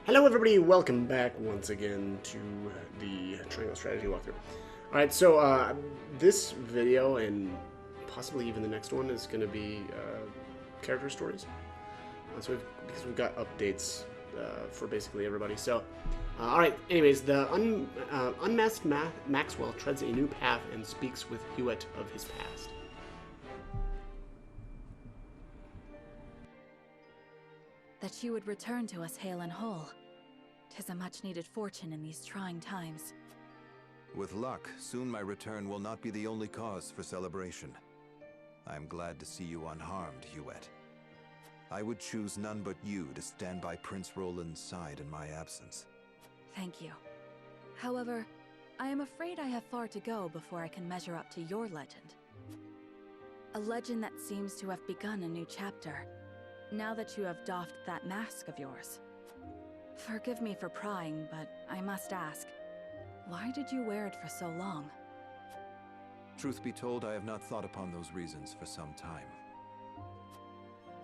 Hello everybody, welcome back once again to the Triangle Strategy walkthrough. Alright, so this video and possibly even the next one is going to be character stories. Because we've got updates for basically everybody. So, alright, anyways, the unmasked Maxwell treads a new path and speaks with Hewitt of his past. That you would return to us hale and whole. 'Tis a much-needed fortune in these trying times. With luck, soon my return will not be the only cause for celebration. I am glad to see you unharmed, Hewitt. I would choose none but you to stand by Prince Roland's side in my absence. Thank you. However, I am afraid I have far to go before I can measure up to your legend. A legend that seems to have begun a new chapter, now that you have doffed that mask of yours. Forgive me for prying, but I must ask, why did you wear it for so long? Truth be told, I have not thought upon those reasons for some time.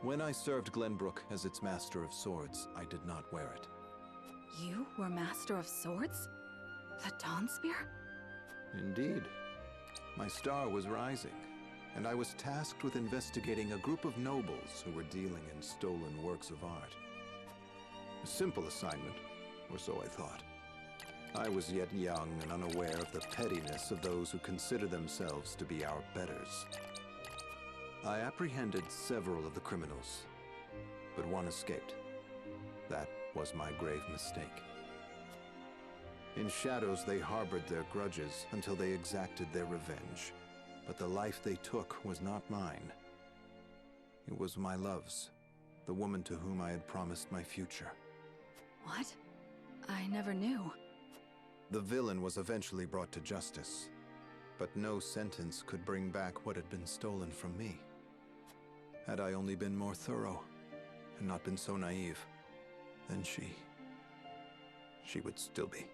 When I served Glenbrook as its Master of Swords, I did not wear it. You were Master of Swords? The Dawnspear? Indeed. My star was rising, and I was tasked with investigating a group of nobles who were dealing in stolen works of art. A simple assignment, or so I thought. I was yet young and unaware of the pettiness of those who consider themselves to be our betters. I apprehended several of the criminals, but one escaped. That was my grave mistake. In shadows, they harbored their grudges until they exacted their revenge. But the life they took was not mine. It was my love's, the woman to whom I had promised my future. What? I never knew. The villain was eventually brought to justice, but no sentence could bring back what had been stolen from me. Had I only been more thorough, and not been so naive, then she would still be.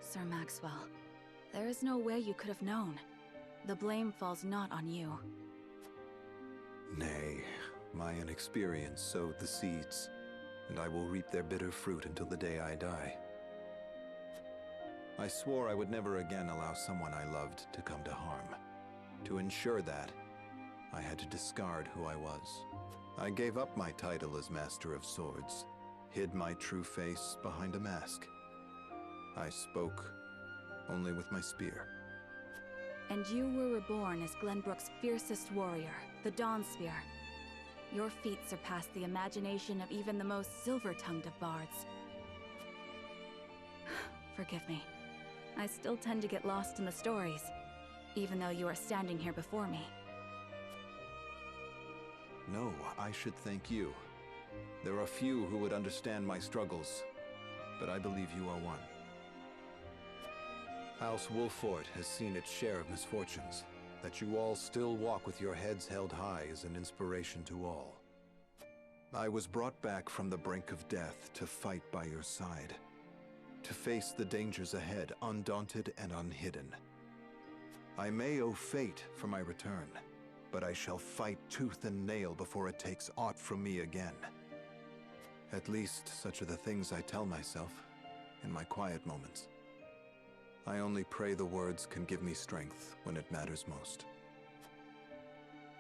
Sir Maxwell, there is no way you could have known. The blame falls not on you. Nay, my inexperience sowed the seeds, and I will reap their bitter fruit until the day I die. I swore I would never again allow someone I loved to come to harm. To ensure that, I had to discard who I was. I gave up my title as Master of Swords, hid my true face behind a mask. I spoke only with my spear. And you were reborn as Glenbrook's fiercest warrior, the Dawnspear. Your feat surpassed the imagination of even the most silver-tongued of bards. Forgive me. I still tend to get lost in the stories, even though you are standing here before me. No, I should thank you. There are few who would understand my struggles, but I believe you are one. House Wolffort has seen its share of misfortunes. That you all still walk with your heads held high is an inspiration to all. I was brought back from the brink of death to fight by your side, to face the dangers ahead undaunted and unhidden. I may owe fate for my return, but I shall fight tooth and nail before it takes aught from me again. At least such are the things I tell myself in my quiet moments. I only pray the words can give me strength when it matters most.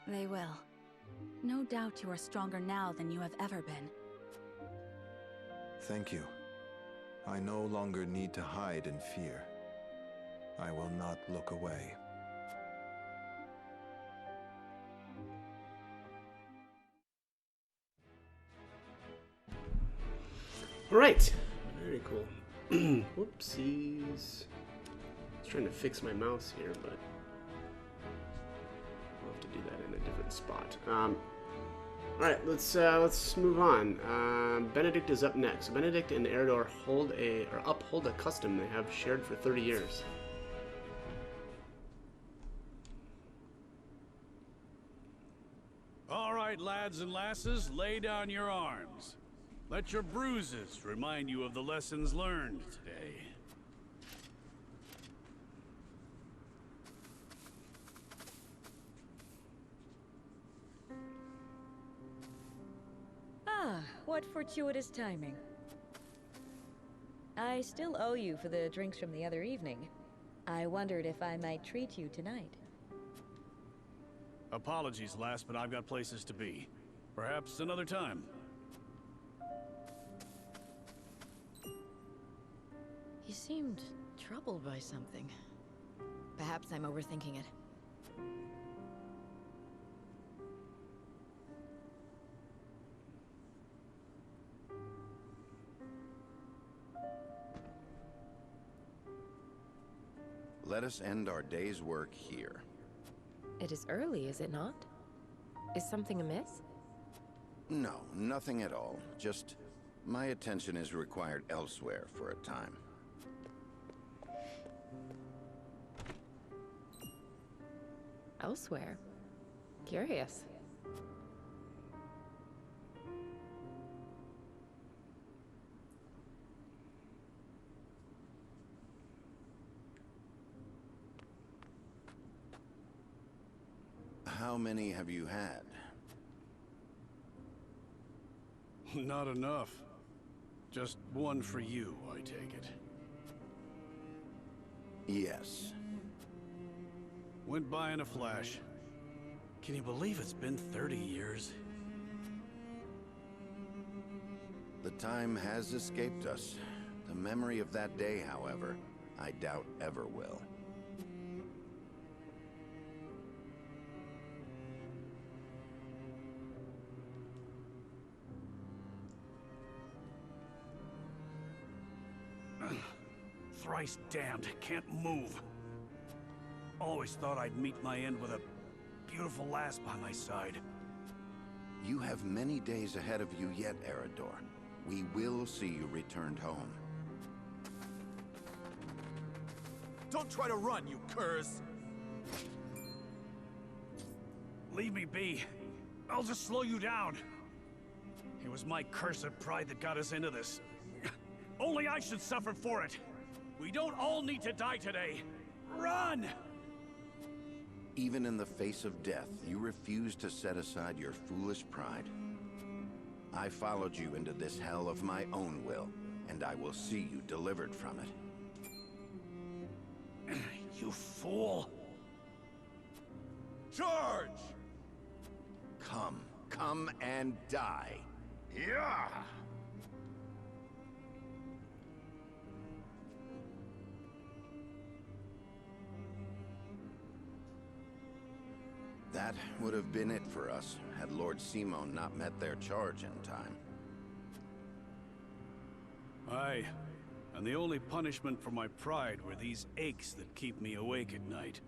They will. No doubt you are stronger now than you have ever been. Thank you. I no longer need to hide in fear. I will not look away. Alright, very cool. Whoopsies. I was trying to fix my mouse here, but I'll have to do that in a different spot. Alright, let's move on. Benedict is up next. Benedict and Eredor uphold a custom they have shared for 30 years. All right, lads and lasses, lay down your arms. Let your bruises remind you of the lessons learned today. Ah, what fortuitous timing. I still owe you for the drinks from the other evening. I wondered if I might treat you tonight. Apologies, lass, but I've got places to be. Perhaps another time. He seemed troubled by something. Perhaps I'm overthinking it. Let us end our day's work here. It is early, is it not? Is something amiss? No, nothing at all. Just my attention is required elsewhere for a time. Elsewhere? Curious. How many have you had? Not enough. Just one for you, I take it. Yes. Went by in a flash. Can you believe it's been 30 years? The time has escaped us. The memory of that day, however, I doubt ever will. Thrice damned, can't move. Always thought I'd meet my end with a beautiful lass by my side. You have many days ahead of you yet, Eredor. We will see you returned home. Don't try to run, you curs! Leave me be. I'll just slow you down. It was my cursed pride that got us into this. Only I should suffer for it. We don't all need to die today. Run! Even in the face of death, you refuse to set aside your foolish pride. I followed you into this hell of my own will, and I will see you delivered from it. You fool! Charge! Come and die. Yeah! That would have been it for us, had Lord Simon not met their charge in time. Aye, and the only punishment for my pride were these aches that keep me awake at night.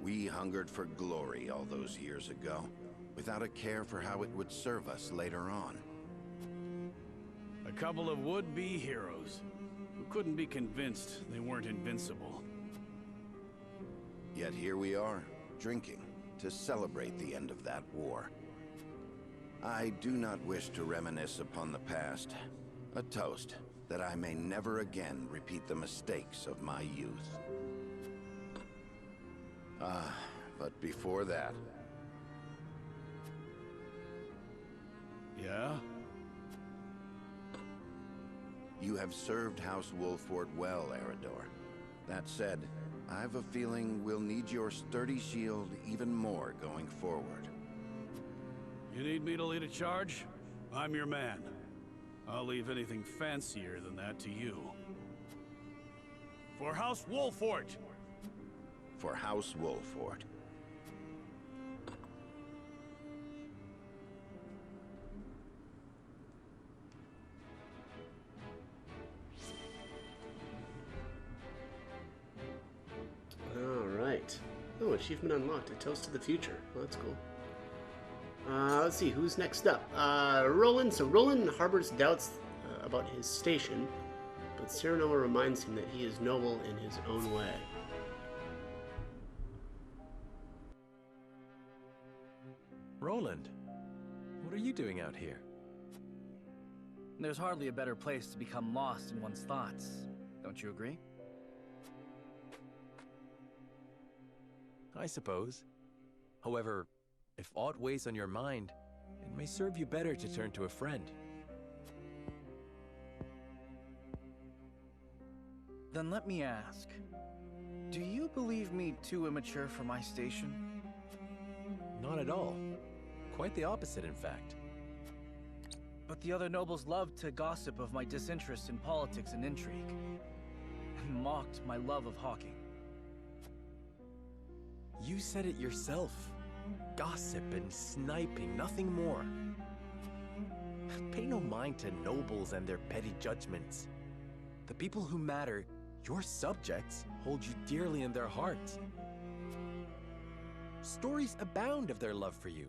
We hungered for glory all those years ago, without a care for how it would serve us later on. A couple of would-be heroes, who couldn't be convinced they weren't invincible. Yet here we are, drinking, to celebrate the end of that war. I do not wish to reminisce upon the past. A toast that I may never again repeat the mistakes of my youth. But before that... Yeah? You have served House Wolford well, Eredor. That said, I've a feeling we'll need your sturdy shield even more going forward. You need me to lead a charge? I'm your man. I'll leave anything fancier than that to you. For House Wolford! For House Wolford. Alright. Oh, achievement unlocked. A toast to the future. Well, that's cool. Let's see, who's next up? Roland. So Roland harbors doubts about his station, but Serenoma reminds him that he is noble in his own way. Roland, what are you doing out here? There's hardly a better place to become lost in one's thoughts. Don't you agree? I suppose. However, if aught weighs on your mind, It may serve you better to turn to a friend. Then let me ask, do you believe me too immature for my station? Not at all. Quite the opposite, in fact. But the other nobles loved to gossip of my disinterest in politics and intrigue, and mocked my love of hawking. You said it yourself. Gossip and sniping, nothing more. Pay no mind to nobles and their petty judgments. The people who matter, your subjects, hold you dearly in their hearts. Stories abound of their love for you.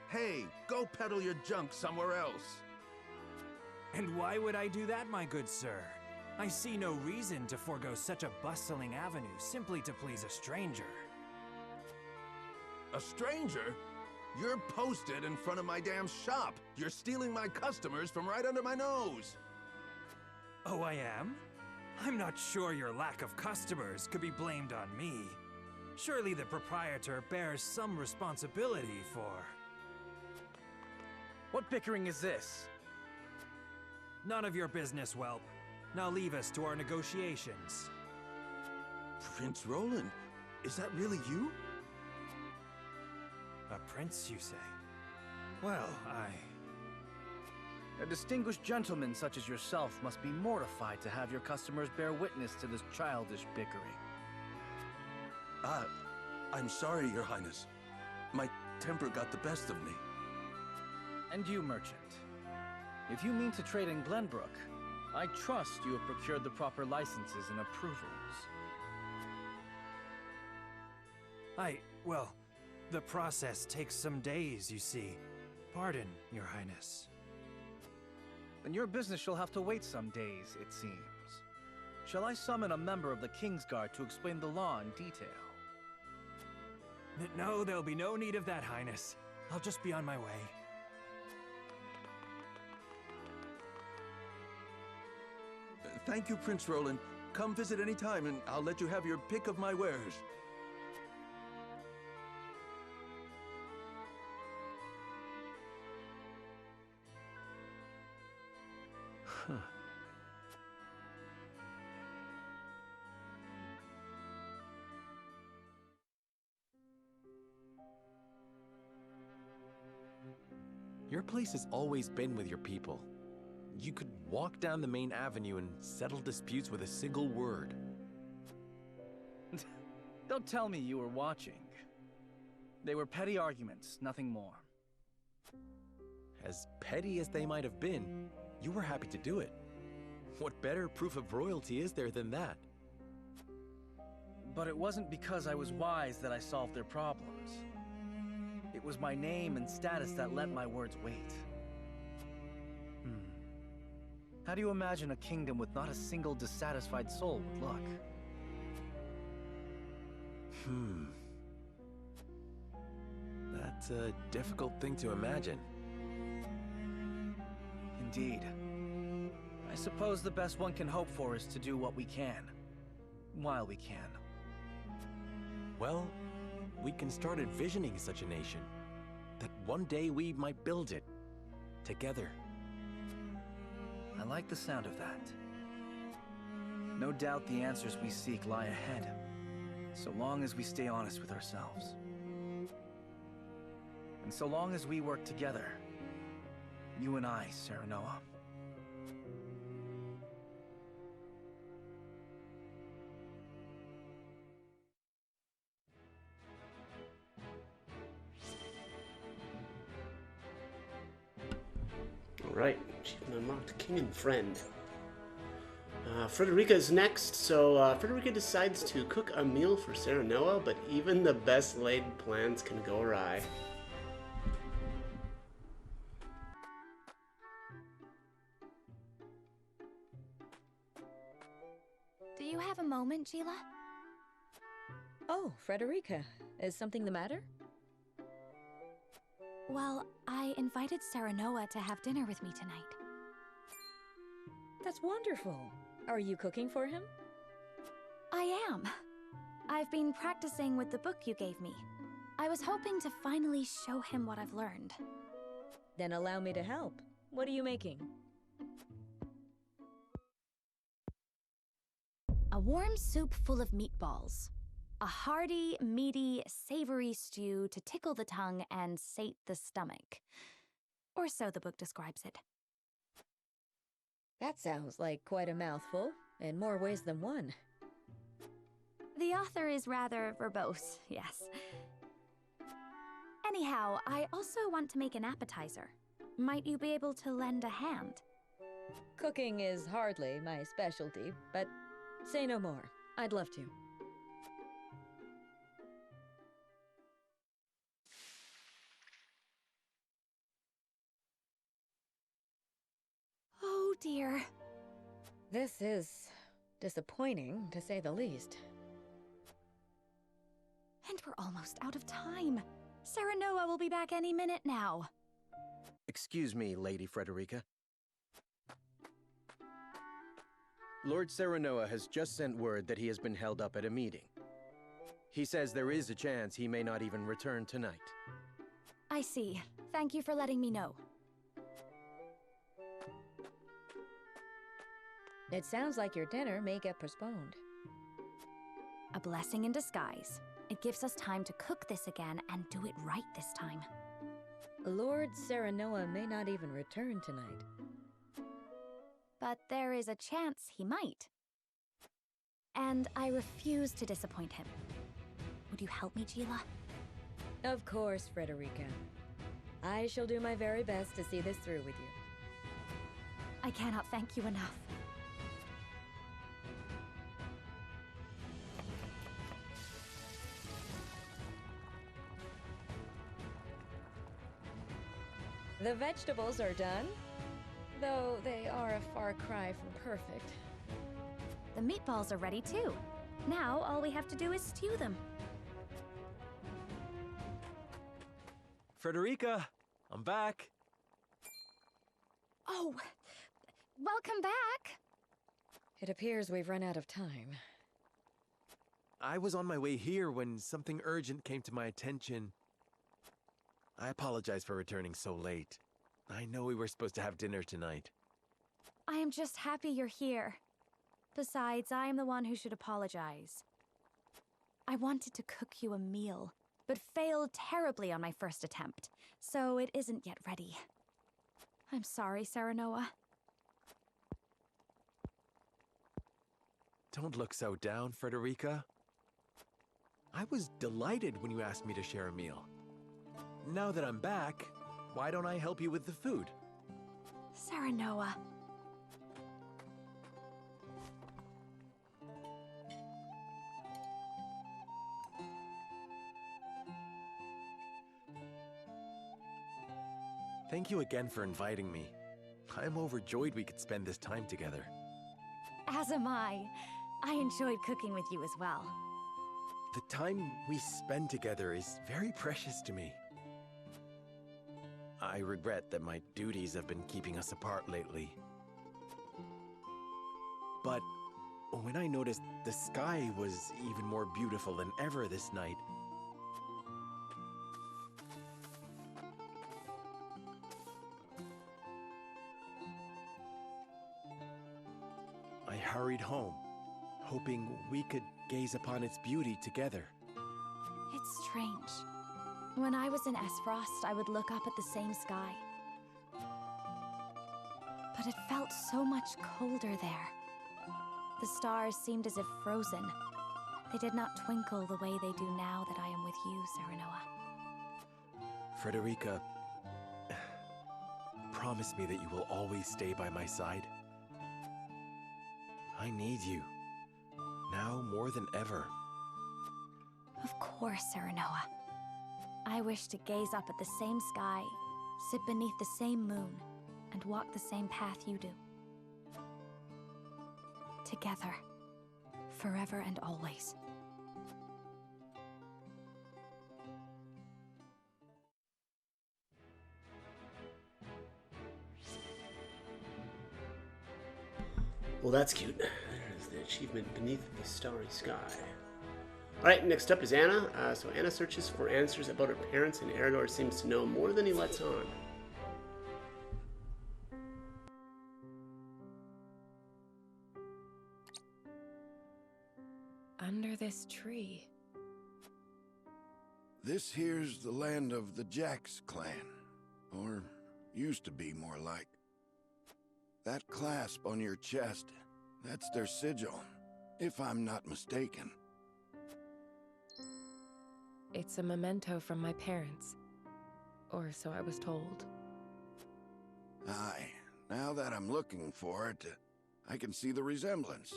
Hey, go peddle your junk somewhere else. And why would I do that, my good sir? I see no reason to forego such a bustling avenue simply to please a stranger. A stranger? You're posted in front of my damn shop. You're stealing my customers from right under my nose. Oh, I am? I'm not sure your lack of customers could be blamed on me. Surely the proprietor bears some responsibility for... What bickering is this? None of your business, whelp. Now leave us to our negotiations. Prince Roland, is that really you? A prince, you say? Well, A distinguished gentleman such as yourself must be mortified to have your customers bear witness to this childish bickering. I'm sorry, Your Highness. My temper got the best of me. And you, merchant. If you mean to trade in Glenbrook, I trust you have procured the proper licenses and approvals. well, the process takes some days, you see. Pardon, Your Highness. Then your business shall have to wait some days, it seems. Shall I summon a member of the Kingsguard to explain the law in detail? No, there'll be no need of that, Highness. I'll just be on my way. Thank you, Prince Roland. Come visit any time, and I'll let you have your pick of my wares. Your place has always been with your people. You could walk down the main avenue and settle disputes with a single word. Don't tell me you were watching. They were petty arguments, nothing more. As petty as they might have been, you were happy to do it. What better proof of royalty is there than that? But it wasn't because I was wise that I solved their problems. It was my name and status that lent my words weight. How do you imagine a kingdom with not a single dissatisfied soul would look? That's a difficult thing to imagine. Indeed. I suppose the best one can hope for is to do what we can, while we can. Well, we can start envisioning such a nation. That one day we might build it. Together. I like the sound of that. No doubt the answers we seek lie ahead, so long as we stay honest with ourselves. And so long as we work together, you and I, Serenoa. Alright, achievement unlocked, King and Friend. Frederica is next, so Frederica decides to cook a meal for Serenoa, but even the best laid plans can go awry. Do you have a moment, Sheila? Oh, Frederica. Is something the matter? Well, I invited Serenoa to have dinner with me tonight. That's wonderful. Are you cooking for him? I am. I've been practicing with the book you gave me. I was hoping to finally show him what I've learned. Then allow me to help. What are you making? A warm soup full of meatballs. A hearty, meaty, savory stew to tickle the tongue and sate the stomach. Or so the book describes it. That sounds like quite a mouthful, in more ways than one. The author is rather verbose, yes. Anyhow, I also want to make an appetizer. Might you be able to lend a hand? Cooking is hardly my specialty, but say no more. I'd love to. Oh dear. This is disappointing, to say the least. And we're almost out of time. Serenoa will be back any minute now. Excuse me, Lady Frederica. Lord Serenoa has just sent word that he has been held up at a meeting. He says there is a chance he may not even return tonight. I see. Thank you for letting me know. It sounds like your dinner may get postponed. A blessing in disguise. It gives us time to cook this again and do it right this time. Lord Serenoa may not even return tonight. But there is a chance he might. And I refuse to disappoint him. Would you help me, Gila? Of course, Frederica. I shall do my very best to see this through with you. I cannot thank you enough. The vegetables are done, though they are a far cry from perfect. The meatballs are ready too. Now all we have to do is stew them. Frederica, I'm back. Oh, welcome back. It appears we've run out of time. I was on my way here when something urgent came to my attention. I apologize for returning so late. I know we were supposed to have dinner tonight. I am just happy you're here. Besides, I am the one who should apologize. I wanted to cook you a meal, but failed terribly on my first attempt, so it isn't yet ready. I'm sorry, Serenoa. Don't look so down, Frederica. I was delighted when you asked me to share a meal. Now that I'm back, why don't I help you with the food? Serenoa. Thank you again for inviting me. I'm overjoyed we could spend this time together. As am I. I enjoyed cooking with you as well. The time we spend together is very precious to me. I regret that my duties have been keeping us apart lately. But when I noticed the sky was even more beautiful than ever this night, I hurried home, hoping we could gaze upon its beauty together. It's strange. When I was in Esfrost, I would look up at the same sky. But it felt so much colder there. The stars seemed as if frozen. They did not twinkle the way they do now that I am with you, Serenoa. Frederica, promise me that you will always stay by my side. I need you, now more than ever. Of course, Serenoa. I wish to gaze up at the same sky, sit beneath the same moon, and walk the same path you do. Together, forever and always. Well, that's cute. There's the achievement Beneath the Starry Sky. Alright, next up is Anna. So Anna searches for answers about her parents, and Eredor seems to know more than he lets on. Under this tree. This here's the land of the Jax clan. Or used to be, more like. That clasp on your chest, that's their sigil, if I'm not mistaken. It's a memento from my parents. Or so I was told. Aye, now that I'm looking for it, I can see the resemblance.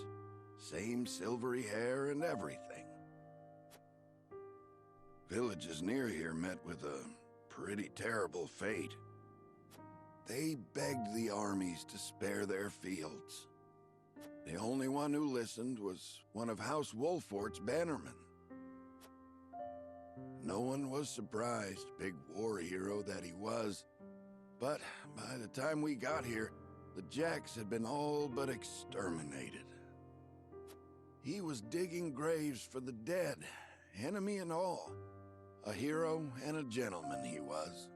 Same silvery hair and everything. Villages near here met with a pretty terrible fate. They begged the armies to spare their fields. The only one who listened was one of House Wolfort's bannermen. No one was surprised, big war hero that he was. But by the time we got here, the Jax had been all but exterminated. He was digging graves for the dead, enemy and all. A hero and a gentleman he was.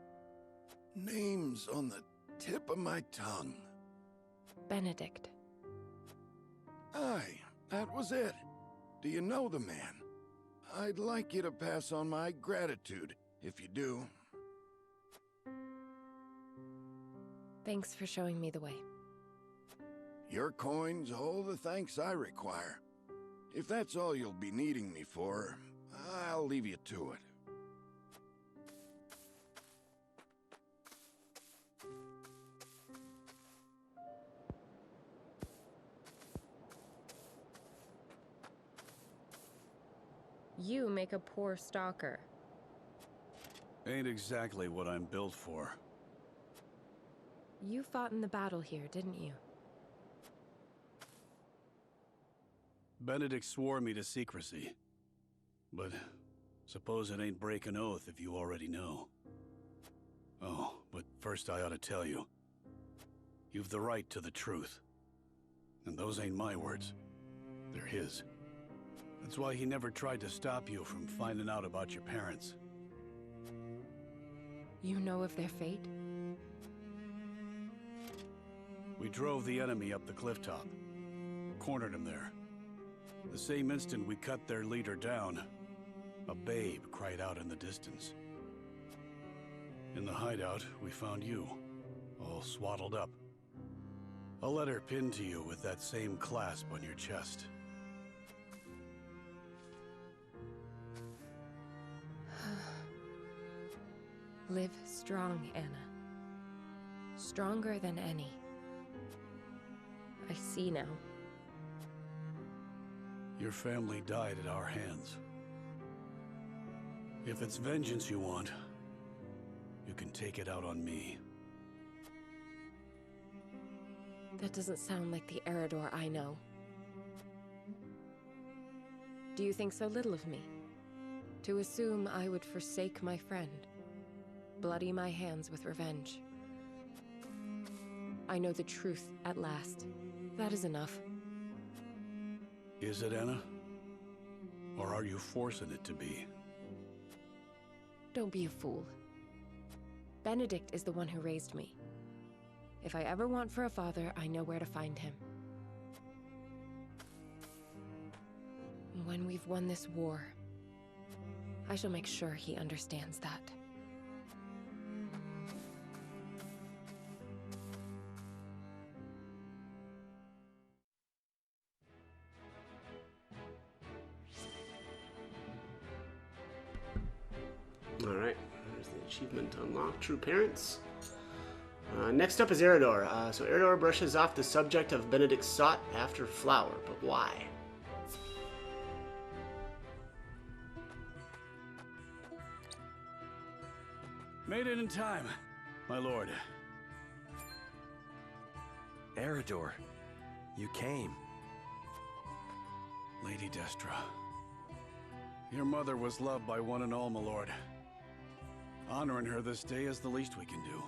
Names on the tip of my tongue. Benedict. Aye, that was it. Do you know the man? I'd like you to pass on my gratitude, if you do. Thanks for showing me the way. Your coin's all the thanks I require. If that's all you'll be needing me for, I'll leave you to it. You make a poor stalker. Ain't exactly what I'm built for. You fought in the battle here, didn't you? Benedict swore me to secrecy. But suppose it ain't break an oath if you already know. Oh, but first I ought to tell you. You've the right to the truth. And those ain't my words. They're his. That's why he never tried to stop you from finding out about your parents. You know of their fate? We drove the enemy up the cliff top. Cornered him there. The same instant we cut their leader down, a babe cried out in the distance. In the hideout, we found you, all swaddled up. A letter pinned to you with that same clasp on your chest. Live strong, Anna. Stronger than any. I see now. Your family died at our hands. If it's vengeance you want, you can take it out on me. That doesn't sound like the Eredor I know. Do you think so little of me? To assume I would forsake my friend, bloody my hands with revenge. I know the truth at last. That is enough. Is it, Anna? Or are you forcing it to be? Don't be a fool. Benedict is the one who raised me. If I ever want for a father, I know where to find him. When we've won this war, I shall make sure he understands that. Alright, there's the achievement unlocked. True parents. Next up is Eredor. So Eredor brushes off the subject of Benedict's sought after flower, but why? Made it in time, my lord. Eredor, you came. Lady Destra. Your mother was loved by one and all, my lord. Honoring her this day is the least we can do.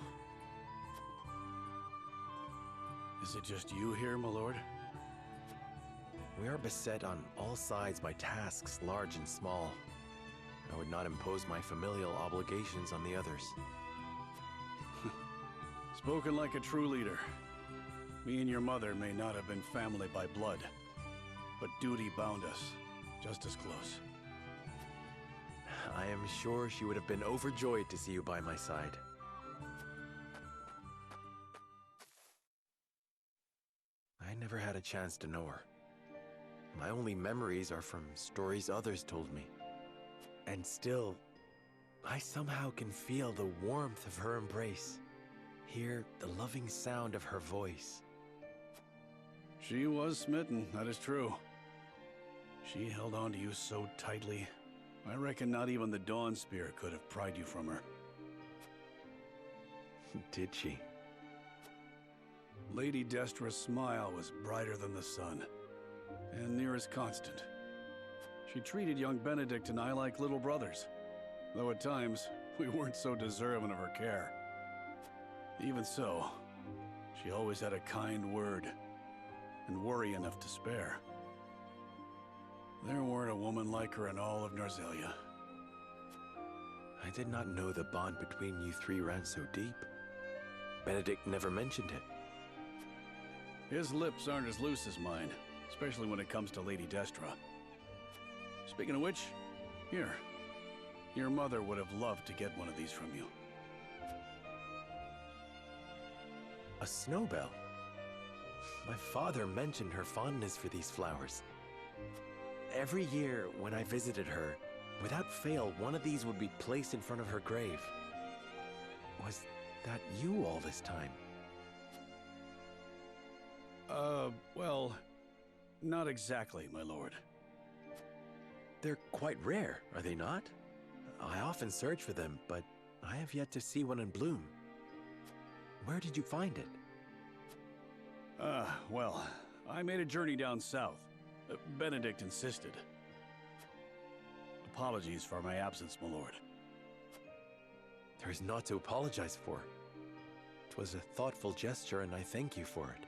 Is it just you here, my lord? We are beset on all sides by tasks large and small. I would not impose my familial obligations on the others. Spoken like a true leader. Me and your mother may not have been family by blood, but duty bound us just as close. I am sure she would have been overjoyed to see you by my side. I never had a chance to know her. My only memories are from stories others told me. And still, I somehow can feel the warmth of her embrace, hear the loving sound of her voice. She was smitten, that is true. She held on to you so tightly, I reckon not even the Dawn Spear could have pried you from her. Did she? Lady Destra's smile was brighter than the sun, and near as constant. She treated young Benedict and I like little brothers, though at times we weren't so deserving of her care. Even so, she always had a kind word, and worry enough to spare. There weren't a woman like her in all of Narzelia. I did not know the bond between you three ran so deep. Benedict never mentioned it. His lips aren't as loose as mine, especially when it comes to Lady Destra. Speaking of which, here. Your mother would have loved to get one of these from you. A snowbell? My father mentioned her fondness for these flowers. Every year when I visited her, without fail, one of these would be placed in front of her grave. Was that you all this time? Well, not exactly, my lord. They're quite rare, are they not? I often search for them, but I have yet to see one in bloom. Where did you find it? Well, I made a journey down south. Benedict insisted. Apologies for my absence, my lord. There is naught to apologize for. It was a thoughtful gesture, and I thank you for it.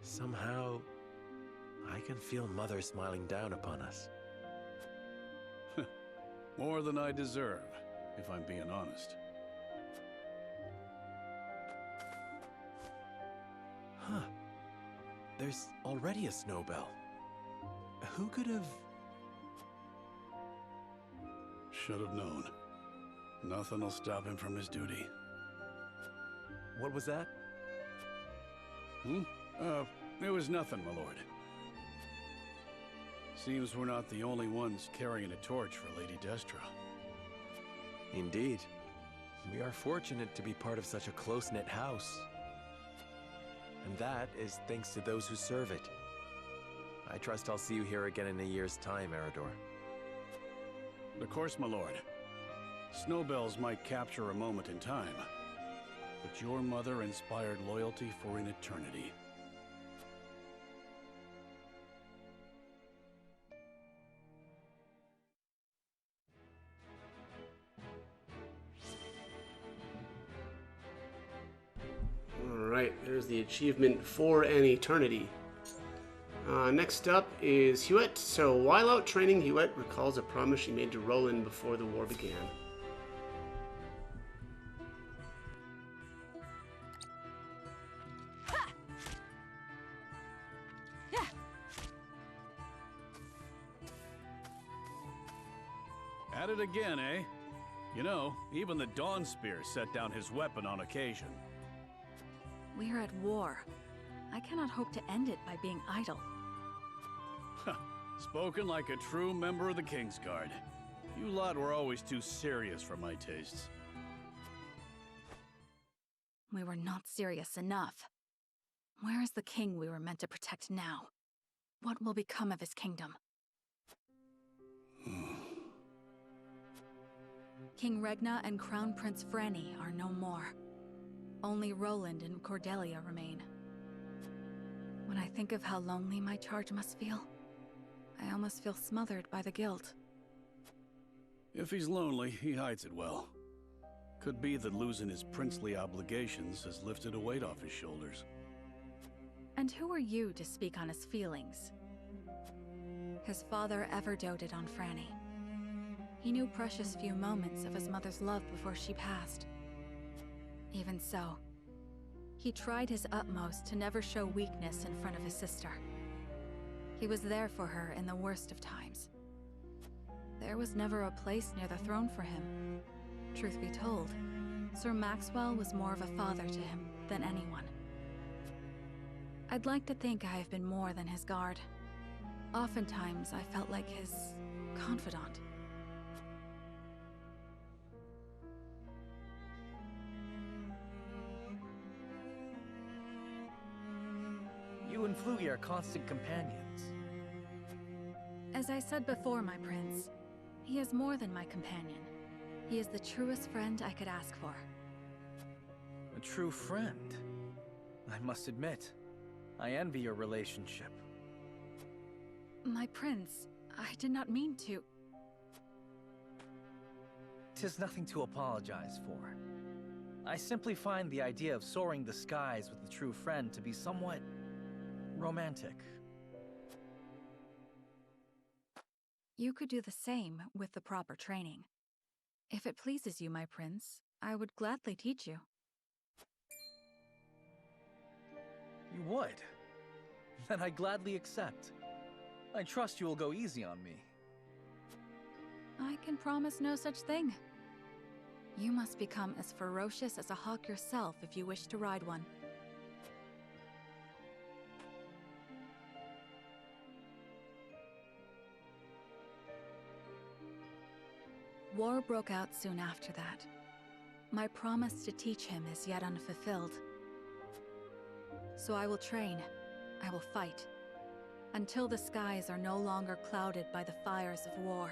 Somehow, I can feel Mother smiling down upon us. More than I deserve, if I'm being honest. Huh. There's already a snowbell. Who could have... Should have known. Nothing will stop him from his duty. What was that? It was nothing, my lord. Seems we're not the only ones carrying a torch for Lady Destra. Indeed. We are fortunate to be part of such a close-knit house. And that is thanks to those who serve it. I trust I'll see you here again in a year's time, Eredor. Of course, my lord. Snowbells might capture a moment in time, but your mother inspired loyalty for an eternity. Alright, there's the achievement for an eternity. Next up is Huet. So while out training, Huet recalls a promise she made to Roland before the war began. At it again, eh? You know, even the Dawn Spear set down his weapon on occasion. We are at war. I cannot hope to end it by being idle. Spoken like a true member of the Kingsguard. You lot were always too serious for my tastes. We were not serious enough. Where is the king we were meant to protect now? What will become of his kingdom? King Regna and Crown Prince Franny are no more. Only Roland and Cordelia remain. When I think of how lonely my charge must feel, I almost feel smothered by the guilt. If he's lonely, he hides it well. Could be that losing his princely obligations has lifted a weight off his shoulders. And who are you to speak on his feelings? his father ever doted on Franny. He knew precious few moments of his mother's love before she passed. Even so, he tried his utmost to never show weakness in front of his sister. He was there for her in the worst of times. There was never a place near the throne for him. Truth be told, Sir Maxwell was more of a father to him than anyone. I'd like to think I have been more than his guard. Oftentimes, I felt like his confidant. You and Floogie are constant companions. As I said before, my prince, he is more than my companion. He is the truest friend I could ask for. A true friend. I must admit, I envy your relationship. My prince, I did not mean to. 'Tis nothing to apologize for. I simply find the idea of soaring the skies with a true friend to be somewhat romantic. You could do the same with the proper training. If it pleases you, my prince, I would gladly teach you. You would? Then I gladly accept. I trust you will go easy on me. I can promise no such thing. You must become as ferocious as a hawk yourself if you wish to ride one. War broke out soon after that. My promise to teach him is yet unfulfilled. So I will train, I will fight, until the skies are no longer clouded by the fires of war.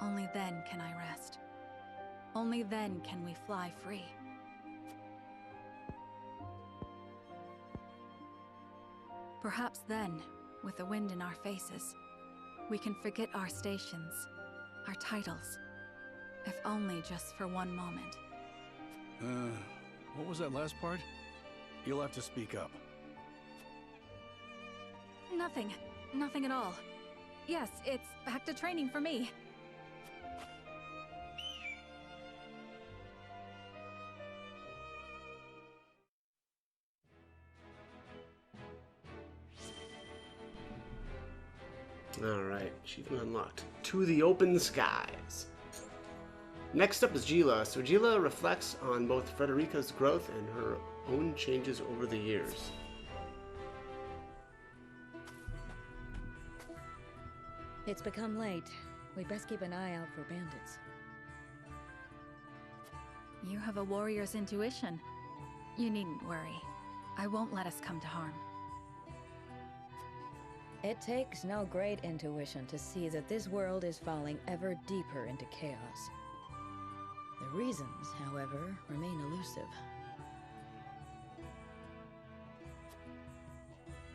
Only then can I rest. Only then can we fly free. Perhaps then, with the wind in our faces, we can forget our stations, our titles, if only just for one moment. What was that last part? You'll have to speak up. Nothing. Nothing at all. Yes, it's back to training for me. Alright, achievement unlocked. To the open skies. Next up is Gila. So Gila reflects on both Frederica's growth and her own changes over the years. It's become late. We'd best keep an eye out for bandits. You have a warrior's intuition. You needn't worry. I won't let us come to harm. It takes no great intuition to see that this world is falling ever deeper into chaos. The reasons, however, remain elusive.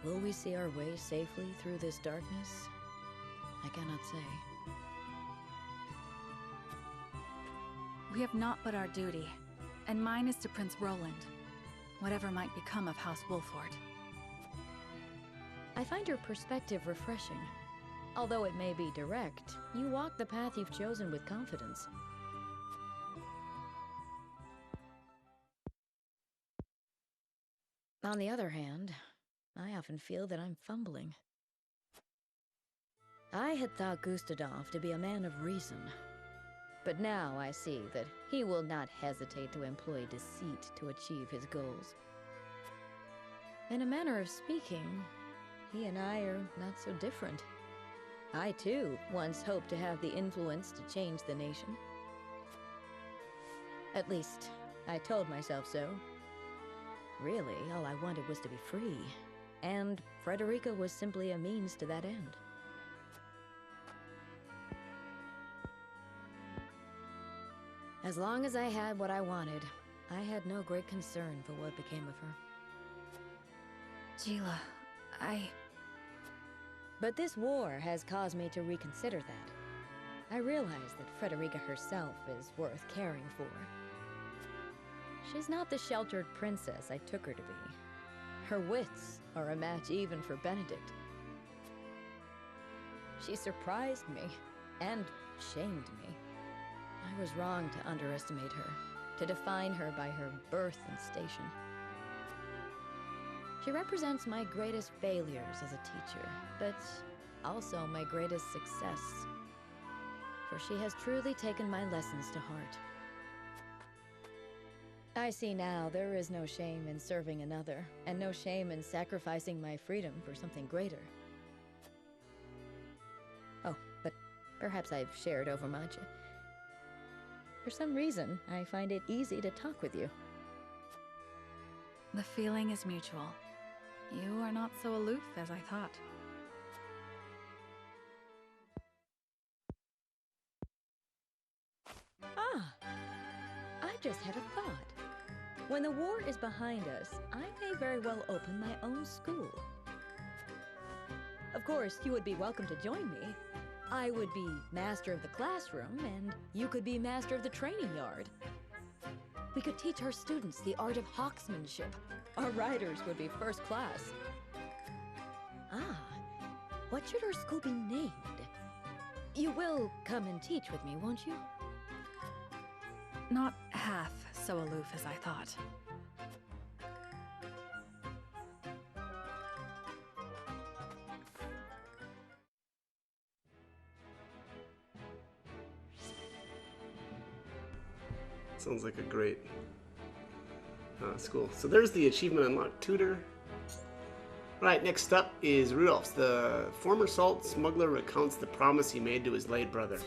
Will we see our way safely through this darkness? I cannot say. We have naught but our duty, and mine is to Prince Roland, whatever might become of House Wolford. I find your perspective refreshing. Although it may be direct, you walk the path you've chosen with confidence. On the other hand, I often feel that I'm fumbling. I had thought Gustadov to be a man of reason, but now I see that he will not hesitate to employ deceit to achieve his goals. In a manner of speaking, he and I are not so different. I, too, once hoped to have the influence to change the nation. At least, I told myself so. Really, all I wanted was to be free, and Frederica was simply a means to that end. As long as I had what I wanted, I had no great concern for what became of her. Gila, But this war has caused me to reconsider that. I realize that Frederica herself is worth caring for. She's not the sheltered princess I took her to be. Her wits are a match even for Benedict. She surprised me and shamed me. I was wrong to underestimate her, to define her by her birth and station. She represents my greatest failures as a teacher, but also my greatest success. For she has truly taken my lessons to heart. I see now there is no shame in serving another, and no shame in sacrificing my freedom for something greater. Oh, but perhaps I've shared overmuch. For some reason, I find it easy to talk with you. The feeling is mutual. You are not so aloof as I thought. Ah! I just had a thought. When the war is behind us, I may very well open my own school. Of course, you would be welcome to join me. I would be master of the classroom, and you could be master of the training yard. We could teach our students the art of hawksmanship. Our riders would be first class. Ah, what should our school be named? You will come and teach with me, won't you? Not half so aloof as I thought. Sounds like a great school. So there's the achievement unlocked tutor. Right, next up is Rudolph. The former salt smuggler recounts the promise he made to his late brother.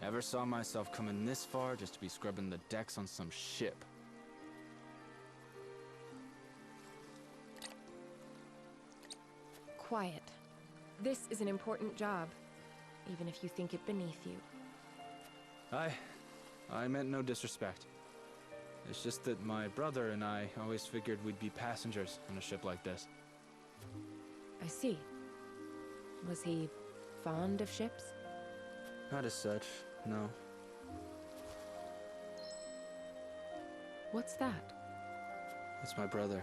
Never saw myself coming this far just to be scrubbing the decks on some ship. Quiet. This is an important job, even if you think it beneath you. I meant no disrespect. It's just that my brother and I always figured we'd be passengers on a ship like this. I see. Was he fond of ships? Not as such, no. What's that? It's my brother.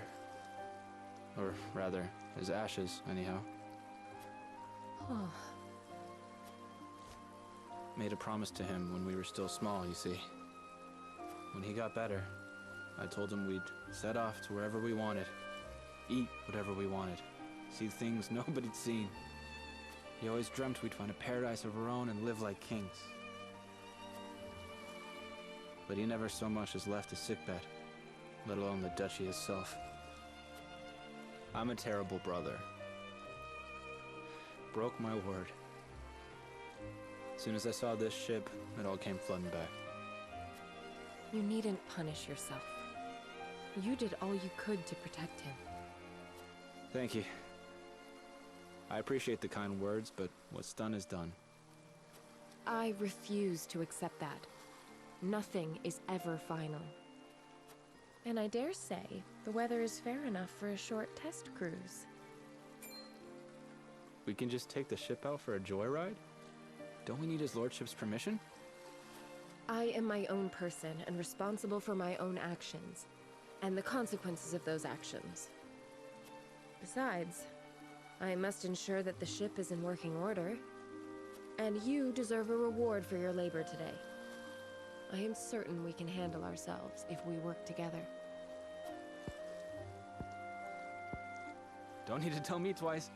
Or rather, his ashes, anyhow. Oh. Made a promise to him when we were still small, you see. When he got better, I told him we'd set off to wherever we wanted, eat whatever we wanted, see things nobody'd seen. He always dreamt we'd find a paradise of our own and live like kings. But he never so much as left his sickbed, let alone the duchy itself. I'm a terrible brother. Broke my word. As soon as I saw this ship, it all came flooding back. You needn't punish yourself. You did all you could to protect him. Thank you. I appreciate the kind words, but what's done is done. I refuse to accept that. Nothing is ever final. And I dare say, the weather is fair enough for a short test cruise. We can just take the ship out for a joyride? Don't we need his lordship's permission? I am my own person and responsible for my own actions, and the consequences of those actions. Besides, I must ensure that the ship is in working order, and you deserve a reward for your labor today. I am certain we can handle ourselves if we work together. Don't need to tell me twice.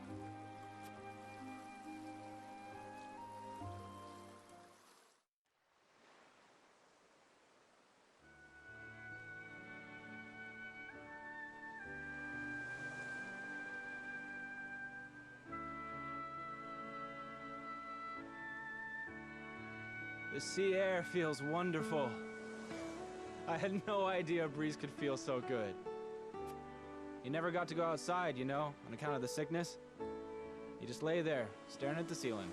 The sea air feels wonderful. I had no idea a breeze could feel so good. You never got to go outside, you know, on account of the sickness. You just lay there, staring at the ceiling.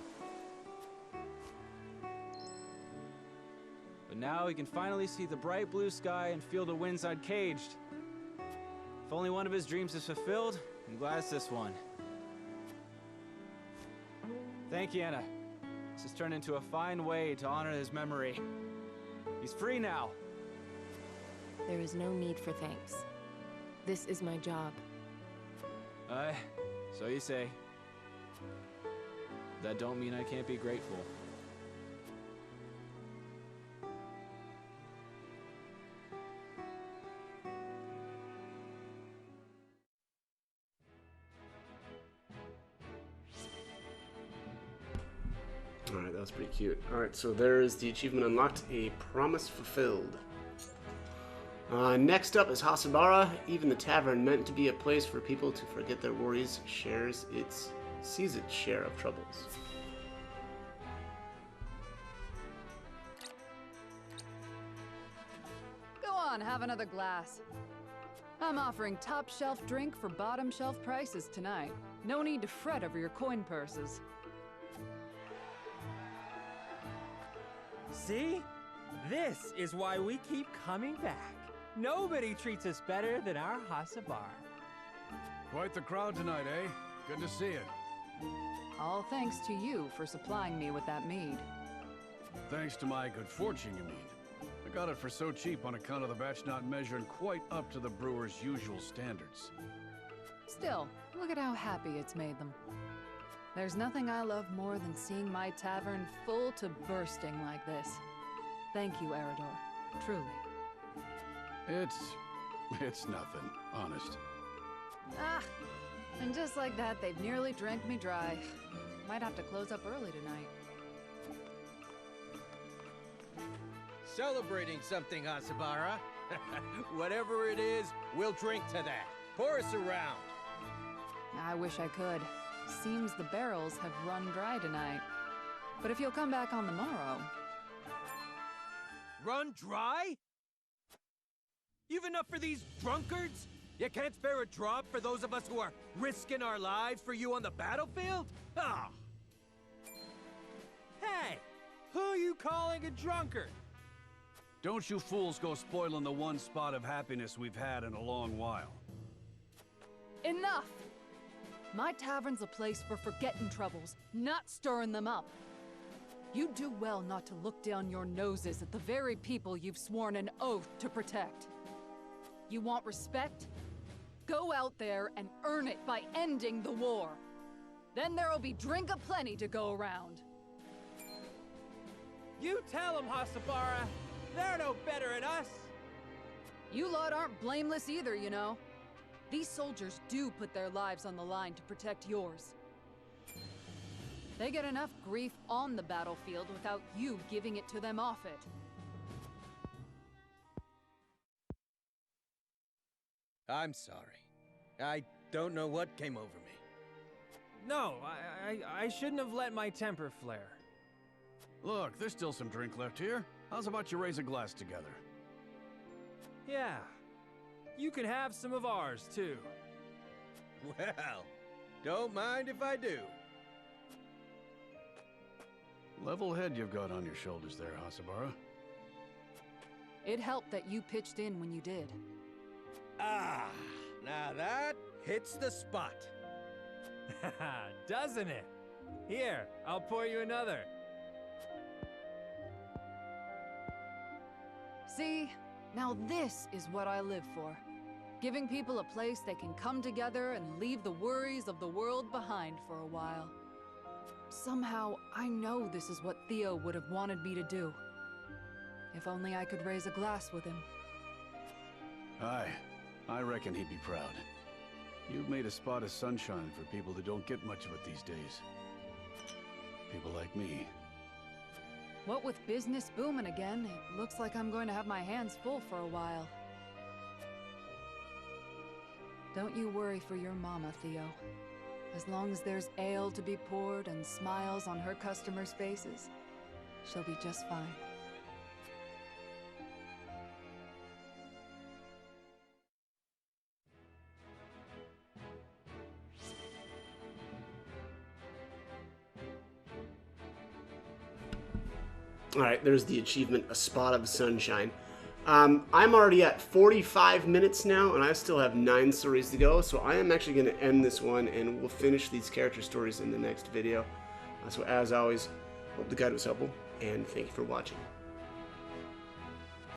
But now we can finally see the bright blue sky and feel the winds uncaged. If only one of his dreams is fulfilled, I'm glad it's this one. Thank you, Anna. This has turned into a fine way to honor his memory. He's free now. There is no need for thanks. This is my job. So you say. That don't mean I can't be grateful. Alright, that was pretty cute. Alright, so there's the achievement unlocked, a promise fulfilled. Next up is Hasabara. Even the tavern, meant to be a place for people to forget their worries, sees its share of troubles. Go on, have another glass. I'm offering top shelf drink for bottom shelf prices tonight. No need to fret over your coin purses. See? This is why we keep coming back. Nobody treats us better than our Hasabara. Quite the crowd tonight, eh? Good to see it. All thanks to you for supplying me with that mead. Thanks to my good fortune, you mean. I got it for so cheap on account of the batch not measuring quite up to the brewer's usual standards. Still, look at how happy it's made them. There's nothing I love more than seeing my tavern full to bursting like this. Thank you, Eredor. Truly. It's nothing, honest. Ah, and just like that, they've nearly drank me dry. Might have to close up early tonight. Celebrating something, Hasabara. Whatever it is, we'll drink to that. Pour us around. I wish I could. Seems the barrels have run dry tonight. But if you'll come back on the morrow... Run dry? You've enough for these drunkards? You can't spare a drop for those of us who are risking our lives for you on the battlefield? Ah! Hey! Who are you calling a drunkard? Don't you fools go spoiling the one spot of happiness we've had in a long while. Enough! My tavern's a place for forgetting troubles, not stirring them up. You do well not to look down your noses at the very people you've sworn an oath to protect. You want respect? Go out there and earn it by ending the war. Then there'll be drink aplenty to go around. You tell them, Hasabara. They're no better than us. You lot aren't blameless either, you know. These soldiers do put their lives on the line to protect yours. They get enough grief on the battlefield without you giving it to them off it. I'm sorry. I don't know what came over me. No, I shouldn't have let my temper flare. Look, there's still some drink left here. How's about you raise a glass together? Yeah. You can have some of ours, too. Well, don't mind if I do. Level head you've got on your shoulders there, Hasabara. It helped that you pitched in when you did. Ah, now that hits the spot. Doesn't it? Here, I'll pour you another. See? Now this is what I live for. Giving people a place they can come together and leave the worries of the world behind for a while. Somehow, I know this is what Theo would have wanted me to do. If only I could raise a glass with him. Aye, I reckon he'd be proud. You've made a spot of sunshine for people who don't get much of it these days. People like me. What with business booming again, it looks like I'm going to have my hands full for a while. Don't you worry for your mama, Theo. As long as there's ale to be poured and smiles on her customers' faces, she'll be just fine. Alright, there's the achievement, A Spot of Sunshine. I'm already at 45 minutes now, and I still have 9 stories to go, so I am actually going to end this one, and we'll finish these character stories in the next video. So as always, hope the guide was helpful, and thank you for watching.